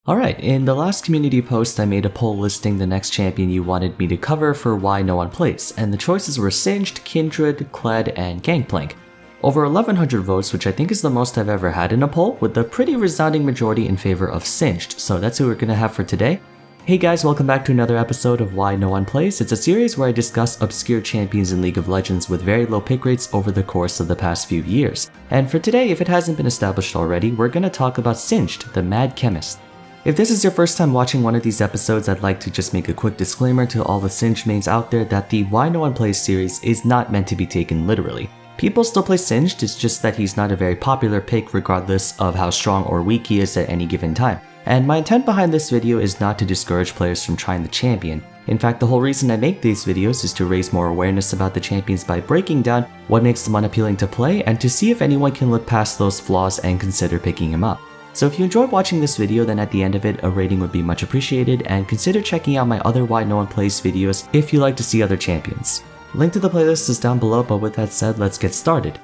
Alright, in the last community post I made a poll listing the next champion you wanted me to cover for why no one plays, and the choices were Singed, Kindred, Kled, and Gangplank. Over 1100 votes, which I think is the most I've ever had in a poll, with a pretty resounding majority in favor of Singed, so that's who we're gonna have for today. Hey guys, welcome back to another episode of Why No One Plays. It's a series where I discuss obscure champions in League of Legends with very low pick rates over the course of the past few years. And for today, if it hasn't been established already, we're gonna talk about Singed, the Mad Chemist. If this is your first time watching one of these episodes, I'd like to just make a quick disclaimer to all the Singed mains out there that the Why No One Plays series is not meant to be taken literally. People still play Singed, it's just that he's not a very popular pick regardless of how strong or weak he is at any given time. And my intent behind this video is not to discourage players from trying the champion. In fact, the whole reason I make these videos is to raise more awareness about the champions by breaking down what makes them unappealing to play and to see if anyone can look past those flaws and consider picking him up. So if you enjoyed watching this video, then at the end of it, a rating would be much appreciated, and consider checking out my other Why No One Plays videos if you like to see other champions. Link to the playlist is down below, but with that said, let's get started.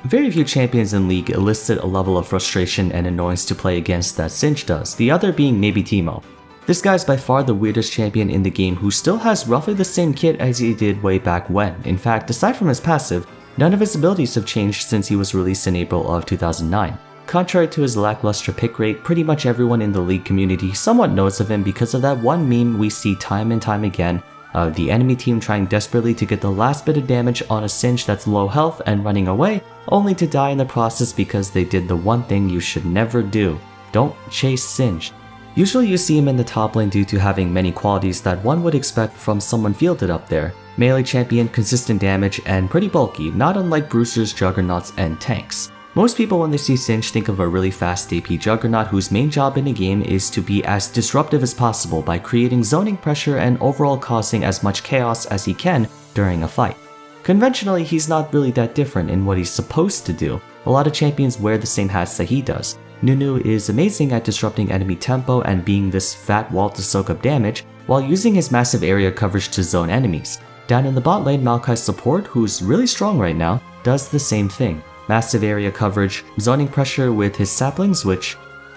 Very few champions in League elicit a level of frustration and annoyance to play against that Singed does, the other being maybe Teemo. This guy's by far the weirdest champion in the game who still has roughly the same kit as he did way back when. In fact, aside from his passive, none of his abilities have changed since he was released in April of 2009. Contrary to his lackluster pick rate, pretty much everyone in the League community somewhat knows of him because of that one meme we see time and time again of the enemy team trying desperately to get the last bit of damage on a Singed that's low health and running away, only to die in the process because they did the one thing you should never do: don't chase Singed. Usually you see him in the top lane due to having many qualities that one would expect from someone fielded up there. Melee champion, consistent damage, and pretty bulky, not unlike Bruisers, Juggernauts, and tanks. Most people when they see Singed think of a really fast AP Juggernaut whose main job in the game is to be as disruptive as possible by creating zoning pressure and overall causing as much chaos as he can during a fight. Conventionally, he's not really that different in what he's supposed to do. A lot of champions wear the same hats that he does. Nunu is amazing at disrupting enemy tempo and being this fat wall to soak up damage, while using his massive area coverage to zone enemies. Down in the bot lane, Maokai's support, who's really strong right now, does the same thing. Massive area coverage, zoning pressure with his saplings, which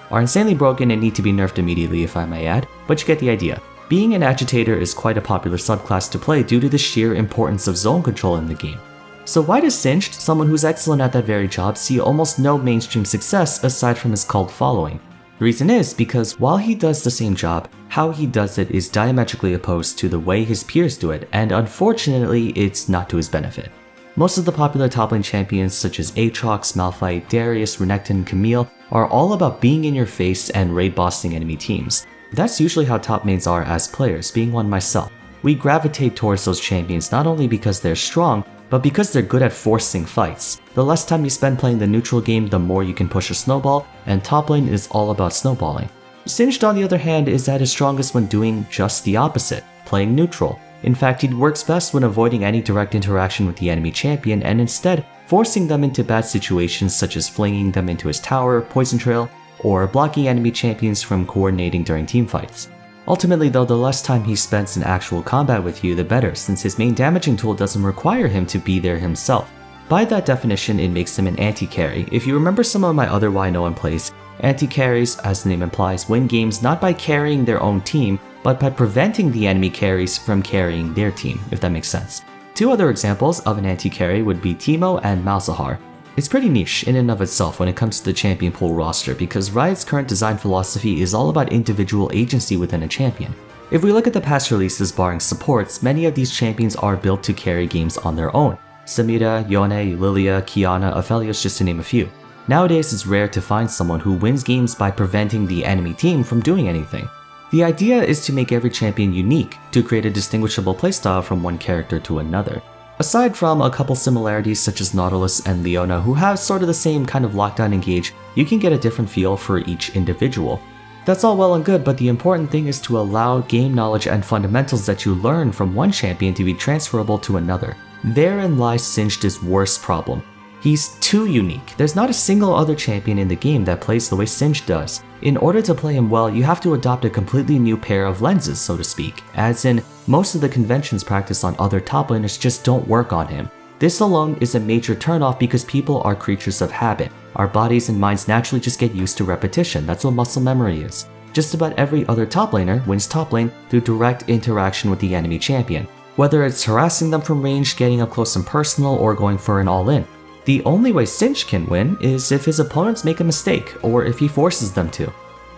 are insanely broken and need to be nerfed immediately if I may add, but you get the idea. Being an agitator is quite a popular subclass to play due to the sheer importance of zone control in the game. So why does Singed, someone who's excellent at that very job, see almost no mainstream success aside from his cult following? The reason is because while he does the same job, how he does it is diametrically opposed to the way his peers do it, and unfortunately it's not to his benefit. Most of the popular top lane champions such as Aatrox, Malphite, Darius, Renekton, Camille are all about being in your face and raid bossing enemy teams. That's usually how top mains are as players, being one myself. We gravitate towards those champions not only because they're strong, but because they're good at forcing fights. The less time you spend playing the neutral game, the more you can push a snowball, and top lane is all about snowballing. Singed on the other hand is at his strongest when doing just the opposite, playing neutral. In fact, he works best when avoiding any direct interaction with the enemy champion and instead forcing them into bad situations such as flinging them into his tower, poison trail, or blocking enemy champions from coordinating during teamfights. Ultimately though, the less time he spends in actual combat with you, the better, since his main damaging tool doesn't require him to be there himself. By that definition, it makes him an anti-carry. If you remember some of my other Why No One Plays, anti-carries, as the name implies, win games not by carrying their own team, but by preventing the enemy carries from carrying their team, if that makes sense. Two other examples of an anti-carry would be Teemo and Malzahar. It's pretty niche in and of itself when it comes to the champion pool roster because Riot's current design philosophy is all about individual agency within a champion. If we look at the past releases barring supports, many of these champions are built to carry games on their own. Samira, Yone, Lilia, Kiana, Aphelios, just to name a few. Nowadays it's rare to find someone who wins games by preventing the enemy team from doing anything. The idea is to make every champion unique, to create a distinguishable playstyle from one character to another. Aside from a couple similarities such as Nautilus and Leona who have sort of the same kind of lockdown engage, you can get a different feel for each individual. That's all well and good, but the important thing is to allow game knowledge and fundamentals that you learn from one champion to be transferable to another. Therein lies Singed's worst problem. He's too unique. There's not a single other champion in the game that plays the way Singed does. In order to play him well, you have to adopt a completely new pair of lenses, so to speak, as in, most of the conventions practiced on other top laners just don't work on him. This alone is a major turnoff because people are creatures of habit. Our bodies and minds naturally just get used to repetition, that's what muscle memory is. just about every other top laner wins top lane through direct interaction with the enemy champion, whether it's harassing them from range, getting up close and personal, or going for an all-in. The only way Singed can win is if his opponents make a mistake, or if he forces them to.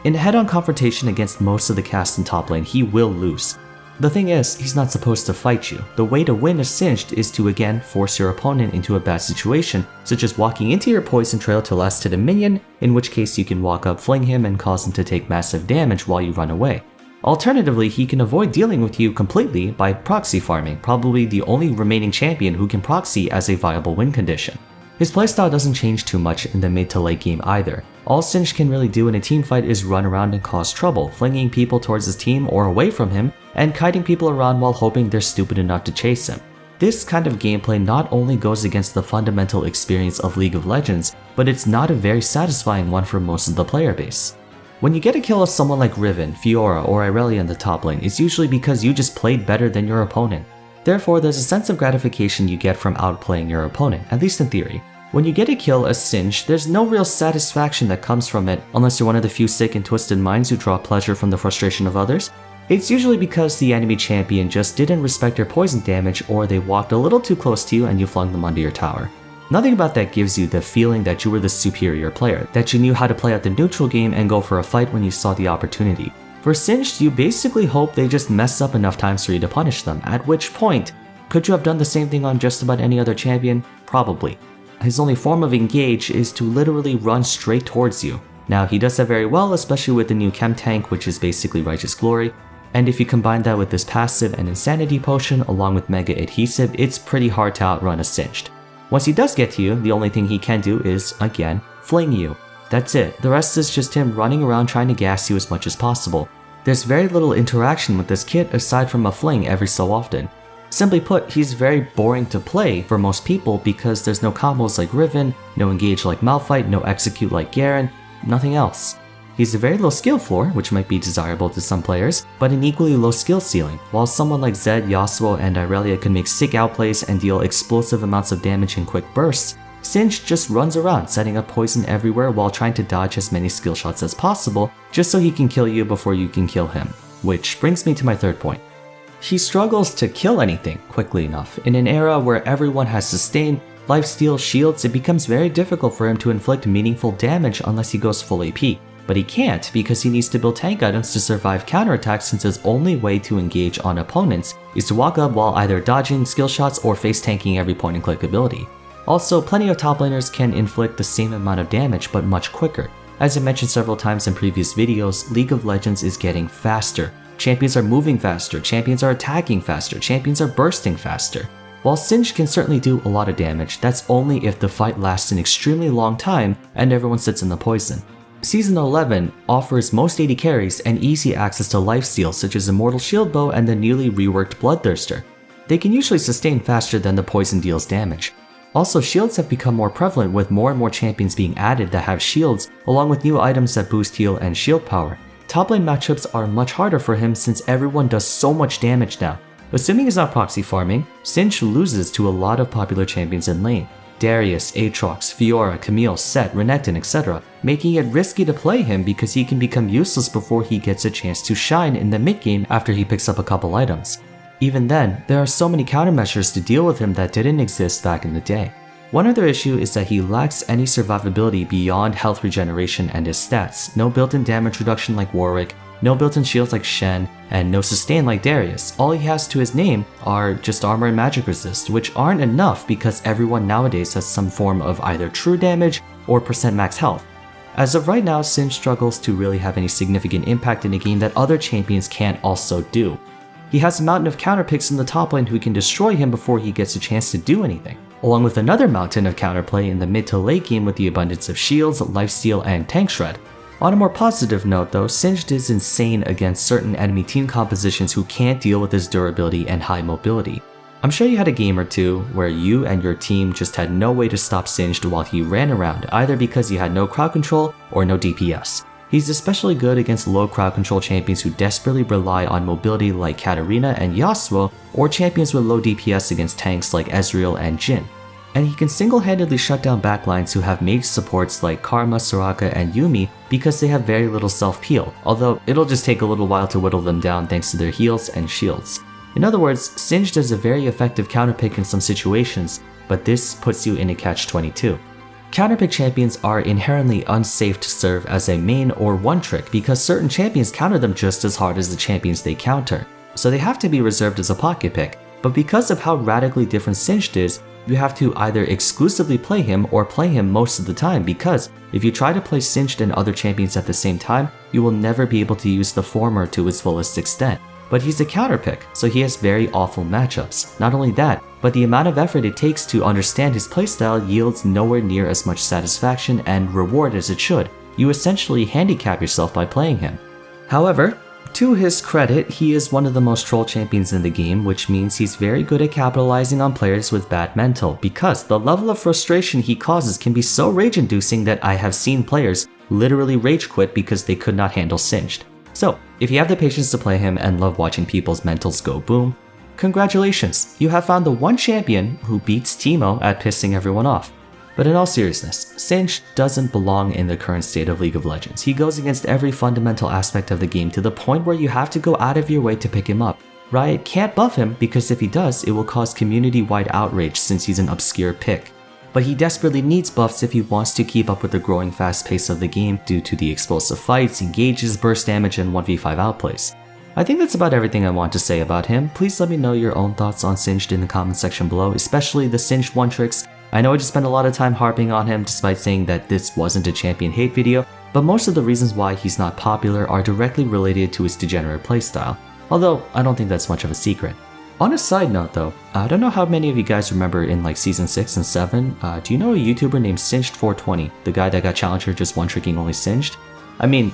In a head-on confrontation against most of the cast in top lane, he will lose. The thing is, he's not supposed to fight you. The way to win a Singed is to again force your opponent into a bad situation, such as walking into your poison trail to last hit a minion, in which case you can walk up, fling him, and cause him to take massive damage while you run away. Alternatively, he can avoid dealing with you completely by proxy farming, probably the only remaining champion who can proxy as a viable win condition. His playstyle doesn't change too much in the mid to late game either. All Singed can really do in a teamfight is run around and cause trouble, flinging people towards his team or away from him, and kiting people around while hoping they're stupid enough to chase him. This kind of gameplay not only goes against the fundamental experience of League of Legends, but it's not a very satisfying one for most of the player base. When you get a kill of someone like Riven, Fiora, or Irelia in the top lane, it's usually because you just played better than your opponent. Therefore, there's a sense of gratification you get from outplaying your opponent, at least in theory. When you get a kill as Singed, there's no real satisfaction that comes from it unless you're one of the few sick and twisted minds who draw pleasure from the frustration of others. It's usually because the enemy champion just didn't respect your poison damage, or they walked a little too close to you and you flung them under your tower. Nothing about that gives you the feeling that you were the superior player, that you knew how to play out the neutral game and go for a fight when you saw the opportunity. For Singed, you basically hope they just mess up enough times for you to punish them, at which point, could you have done the same thing on just about any other champion? Probably. His only form of engage is to literally run straight towards you. Now, he does that very well, especially with the new Chem Tank, which is basically Righteous Glory, and if you combine that with this passive and Insanity Potion along with Mega Adhesive, it's pretty hard to outrun a Singed. Once he does get to you, the only thing he can do is, again, fling you. That's it. The rest is just him running around trying to gas you as much as possible. There's very little interaction with this kit aside from a fling every so often. Simply put, he's very boring to play for most people because there's no combos like Riven, no engage like Malphite, no execute like Garen, nothing else. He's a very low skill floor, which might be desirable to some players, but an equally low skill ceiling. While someone like Zed, Yasuo, and Irelia can make sick outplays and deal explosive amounts of damage in quick bursts, Singed just runs around setting up poison everywhere while trying to dodge as many skill shots as possible just so he can kill you before you can kill him. Which brings me to my third point. He struggles to kill anything quickly enough. In an era where everyone has sustain, lifesteal, shields, it becomes very difficult for him to inflict meaningful damage unless he goes full AP. But he can't because he needs to build tank items to survive counterattacks, since his only way to engage on opponents is to walk up while either dodging skill shots or face tanking every point and click ability. Also, plenty of top laners can inflict the same amount of damage but much quicker. As I mentioned several times in previous videos, League of Legends is getting faster. Champions are moving faster, champions are attacking faster, champions are bursting faster. While Singed can certainly do a lot of damage, that's only if the fight lasts an extremely long time and everyone sits in the poison. Season 11 offers most AD carries and easy access to lifesteal such as Immortal Shield Bow and the newly reworked Bloodthirster. They can usually sustain faster than the poison deals damage. Also, shields have become more prevalent with more and more champions being added that have shields, along with new items that boost heal and shield power. Top lane matchups are much harder for him since everyone does so much damage now. Assuming he's not proxy farming, Singed loses to a lot of popular champions in lane. Darius, Aatrox, Fiora, Camille, Sett, Renekton, etc., making it risky to play him because he can become useless before he gets a chance to shine in the mid game after he picks up a couple items. Even then, there are so many countermeasures to deal with him that didn't exist back in the day. One other issue is that he lacks any survivability beyond health regeneration and his stats, no built-in damage reduction like Warwick, no built-in shields like Shen, and no sustain like Darius. All he has to his name are just armor and magic resist, which aren't enough because everyone nowadays has some form of either true damage or percent max health. As of right now, Singed struggles to really have any significant impact in a game that other champions can't also do. He has a mountain of counter picks in the top lane who can destroy him before he gets a chance to do anything, along with another mountain of counterplay in the mid to late game with the abundance of shields, lifesteal, and tank shred. On a more positive note though, Singed is insane against certain enemy team compositions who can't deal with his durability and high mobility. I'm sure you had a game or two where you and your team just had no way to stop Singed while he ran around, either because you had no crowd control or no DPS. He's especially good against low crowd control champions who desperately rely on mobility like Katarina and Yasuo, or champions with low DPS against tanks like Ezreal and Jhin. and he can single-handedly shut down backlines who have mage supports like Karma, Soraka, and Yuumi because they have very little self-heal, although it'll just take a little while to whittle them down thanks to their heals and shields. In other words, Singed is a very effective counterpick in some situations, but this puts you in a catch-22. Counterpick champions are inherently unsafe to serve as a main or one-trick because certain champions counter them just as hard as the champions they counter, so they have to be reserved as a pocket pick. But because of how radically different Singed is, you have to either exclusively play him or play him most of the time, because if you try to play Singed and other champions at the same time, you will never be able to use the former to its fullest extent. But he's a counterpick, so he has very awful matchups. Not only that, but the amount of effort it takes to understand his playstyle yields nowhere near as much satisfaction and reward as it should. You essentially handicap yourself by playing him. However, to his credit, he is one of the most troll champions in the game, which means he's very good at capitalizing on players with bad mental, because the level of frustration he causes can be so rage-inducing that I have seen players literally rage quit because they could not handle Singed. So, if you have the patience to play him and love watching people's mentals go boom, congratulations, you have found the one champion who beats Teemo at pissing everyone off. But in all seriousness, Singed doesn't belong in the current state of League of Legends. He goes against every fundamental aspect of the game to the point where you have to go out of your way to pick him up. Riot can't buff him because if he does, it will cause community-wide outrage since he's an obscure pick. But he desperately needs buffs if he wants to keep up with the growing fast pace of the game due to the explosive fights, engages, burst damage, and 1v5 outplays. I think that's about everything I want to say about him. Please let me know your own thoughts on Singed in the comment section below, especially the Singed one-tricks. I know I just spent a lot of time harping on him despite saying that this wasn't a champion hate video, but most of the reasons why he's not popular are directly related to his degenerate playstyle, although I don't think that's much of a secret. On a side note though, I don't know how many of you guys remember in like season 6 and 7, do you know a YouTuber named Singed420, the guy that got Challenger just one-tricking only Singed? I mean,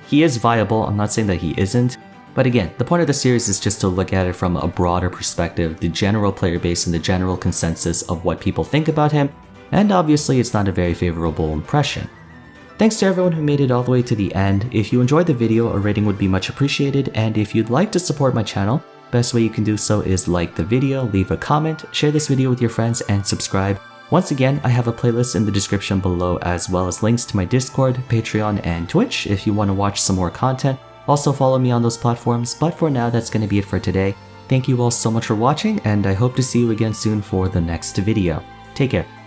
he is viable, I'm not saying that he isn't, but again, the point of the series is just to look at it from a broader perspective, the general player base and the general consensus of what people think about him, and obviously it's not a very favorable impression. Thanks to everyone who made it all the way to the end. If you enjoyed the video, a rating would be much appreciated, and if you'd like to support my channel, best way you can do so is like the video, leave a comment, share this video with your friends, and subscribe. Once again, I have a playlist in the description below as well as links to my Discord, Patreon, and Twitch if you want to watch some more content. Also follow me on those platforms, but for now that's going to be it for today. Thank you all so much for watching, and I hope to see you again soon for the next video. Take care.